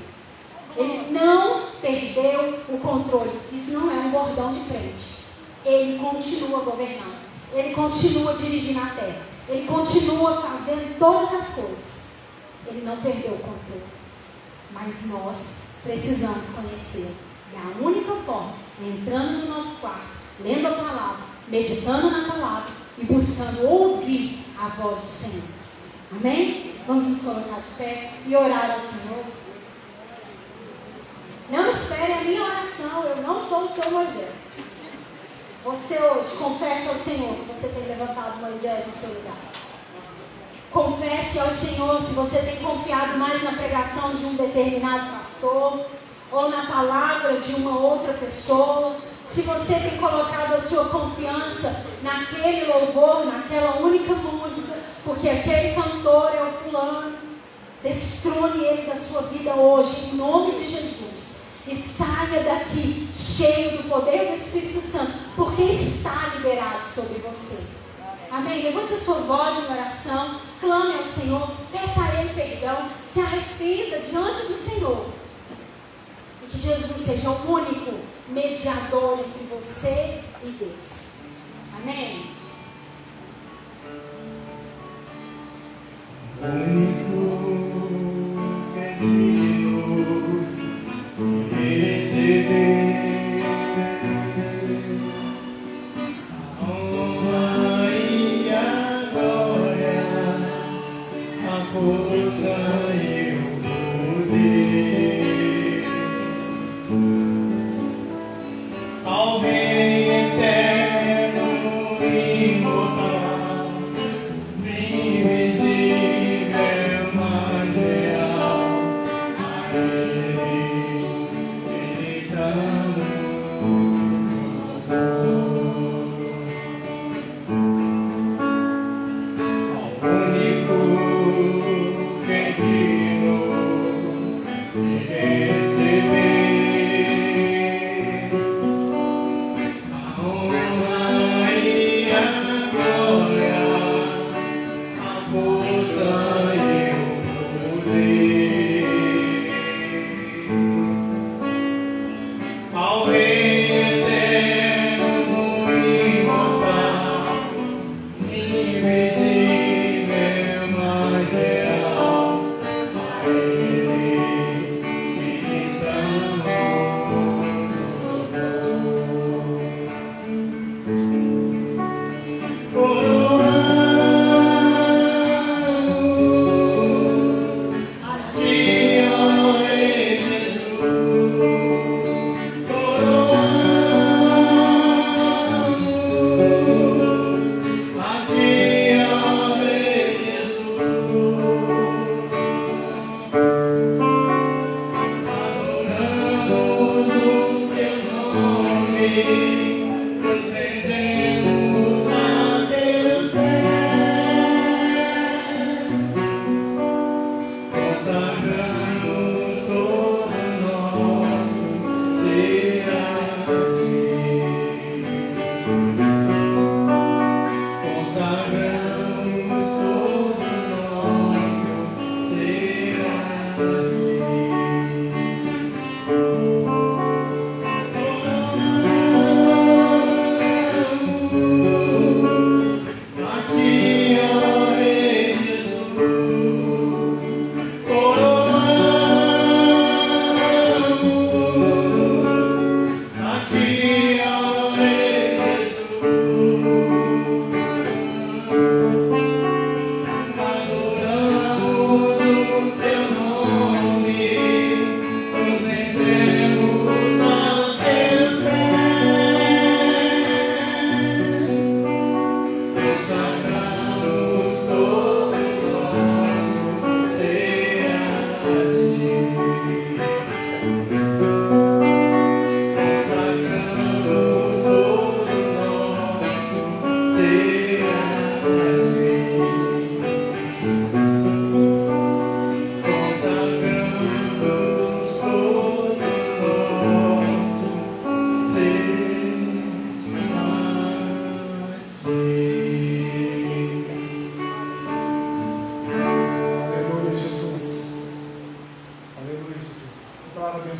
Ele não perdeu o controle. Isso não é um bordão de crente. Ele continua governando. Ele continua dirigindo a terra. Ele continua fazendo todas as coisas. Ele não perdeu o controle. Mas nós precisamos conhecê-lo. E a única forma é entrando no nosso quarto, lendo a palavra, meditando na palavra e buscando ouvir a voz do Senhor. Amém? Vamos nos colocar de pé e orar ao Senhor. Não espere a minha oração. Eu não sou o seu Moisés. Você hoje confessa ao Senhor que você tem levantado Moisés no seu lugar. Confesse ao Senhor se você tem confiado mais na pregação de um determinado pastor ou na palavra de uma outra pessoa. Se você tem colocado a sua confiança naquele louvor, naquela única música, porque aquele cantor é o fulano. Destrone ele da sua vida hoje, em nome de Jesus. E saia daqui cheio do poder do Espírito Santo, porque está liberado sobre você. Amém? Levante a sua voz em oração, clame ao Senhor, peça a Ele perdão, se arrependa diante do Senhor. E que Jesus seja o único mediador entre você e Deus. Amém?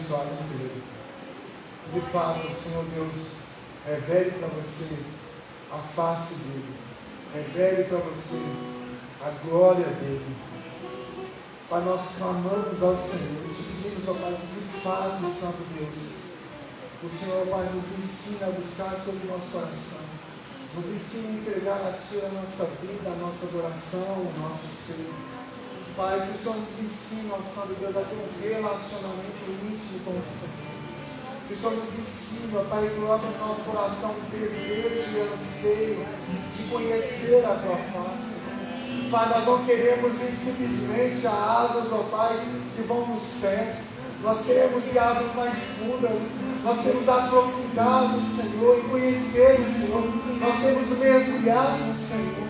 abençoar, meu querido. De fato, o Senhor Deus revele para você a face dele, revele para você a glória dele. Pai, nós clamamos ao Senhor e te pedimos, ó Pai, de fato, Santo Deus, o Senhor, Pai, nos ensina a buscar todo o nosso coração, nos ensina a entregar a Ti a nossa vida, a nossa adoração, o nosso ser. Pai, que o Senhor nos ensina, ó Santo Deus, a ter um relacionamento íntimo com o Senhor. Que o Senhor nos ensina, Pai, e coloca no nosso coração um desejo e anseio de conhecer a Tua face. Pai, nós não queremos ir simplesmente a águas, ó Pai, que vão nos pés. Nós queremos ir a águas mais fundas. Nós queremos aprofundar no Senhor e conhecer o Senhor. Nós queremos mergulhar no Senhor.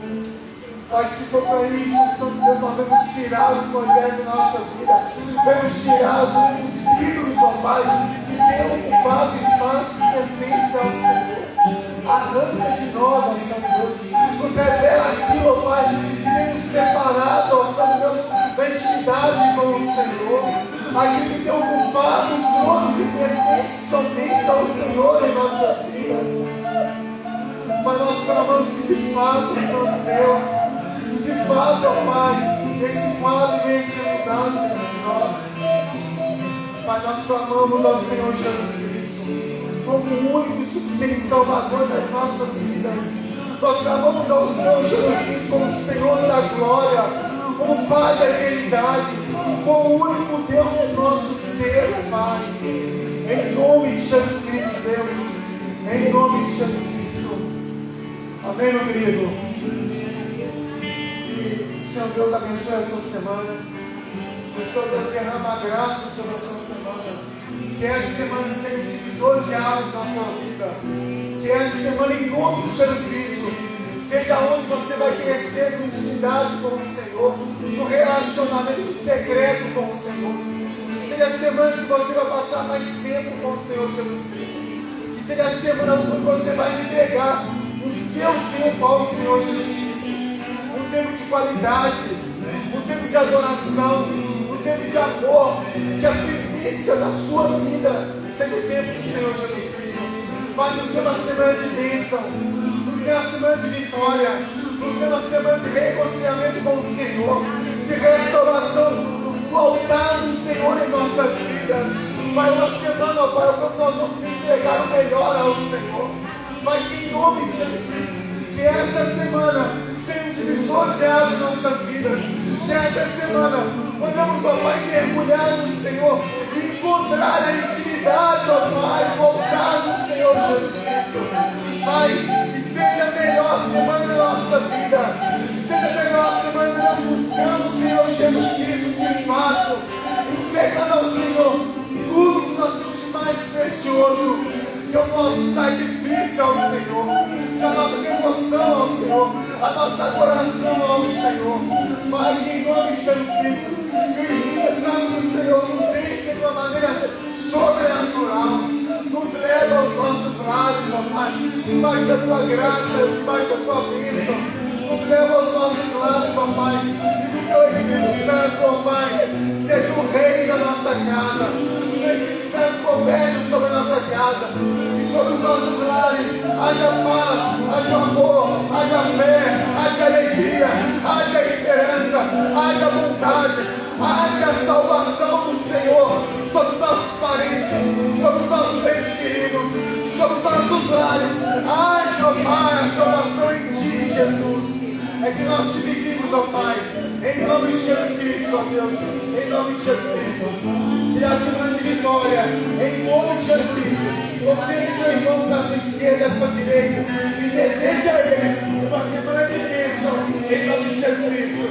Pai, se for para isso, Santo Deus, nós vamos tirar os Moisés da nossa vida. Vamos tirar os ídolos, ó Pai, que têm ocupado espaço que pertence ao Senhor. Arranca de nós, ó Santo Deus. Nos revela aquilo, ó Pai, que tem nos separado, ó Santo Deus, da intimidade com o Senhor. Aquilo que tem ocupado o trono que pertence somente ao Senhor em nossas vidas. Mas nós clamamos que de fato, Santo Deus, de fato, ó Pai, esse quadro venha ser mudado dentro de nós. Pai, nós clamamos ao Senhor Jesus Cristo como o único e suficiente Salvador das nossas vidas. Nós clamamos ao Senhor Jesus Cristo como o Senhor da glória, como o Pai da eternidade, como o único Deus do nosso ser, Pai. Em nome de Jesus Cristo, Deus. Em nome de Jesus Cristo. Amém, meu querido? Senhor Deus abençoe a sua semana. Que o Senhor Deus derrama a graça sobre a sua semana. Que essa semana seja um divisor de águas na sua vida. Que essa semana, em nome de Jesus Cristo, seja onde você vai crescer em intimidade com o Senhor, no relacionamento secreto com o Senhor. Que seja a semana que você vai passar mais tempo com o Senhor Jesus Cristo. Que seja a semana onde você vai entregar o seu tempo ao Senhor Jesus Cristo. Um tempo de qualidade, um tempo de adoração, um tempo de amor, que a primícia da sua vida seja o tempo do Senhor Jesus Cristo. Pai, nos dê uma semana de bênção, nos dê uma semana de vitória, nos dê uma semana de reconciliamento com o Senhor, de restauração do altar do Senhor em nossas vidas. Pai, uma semana, ó Pai, quando nós vamos entregar o melhor ao Senhor. Pai, que em nome de Jesus Cristo, que essa semana seja um divisor de água em nossas vidas. Que essa semana podemos, ó Pai, mergulhar no Senhor e encontrar a intimidade, ó Pai, voltar no Senhor Jesus Cristo. Pai, que seja a melhor semana da nossa vida, que seja a melhor semana que nós buscamos o Senhor Jesus Cristo de fato, entregando ao Senhor tudo que nós temos de mais precioso, que é o nosso sacrifício ao Senhor, que a nossa devoção ao Senhor, a nossa adoração ao Senhor. Pai, que em nome de Jesus Cristo, que o Espírito Santo do Senhor nos enche de uma maneira sobrenatural, nos leva aos nossos lares, ó Pai, debaixo da Tua graça, debaixo da Tua bênção, nos leva aos nossos lares, ó Pai, e que o Teu Espírito Santo, ó Pai, seja o Rei da nossa casa, que o Teu Espírito Santo governe sobre a nossa casa, e sobre os nossos lares haja paz, haja amor, haja fé, haja alegria, haja esperança, haja vontade, haja salvação do Senhor sobre os nossos parentes, sobre os nossos entes queridos, sobre os nossos lares. Haja, ó Pai, a salvação em Ti, Jesus. É que nós te pedimos, ó Pai, em nome de Jesus Cristo, ó Deus, em nome de Jesus Cristo, que a semana de vitória, em nome de Jesus Cristo. Ofereça o seu irmão da sua esquerda e da sua direita e deseja a ele uma semana de bênção em nome de Jesus Cristo.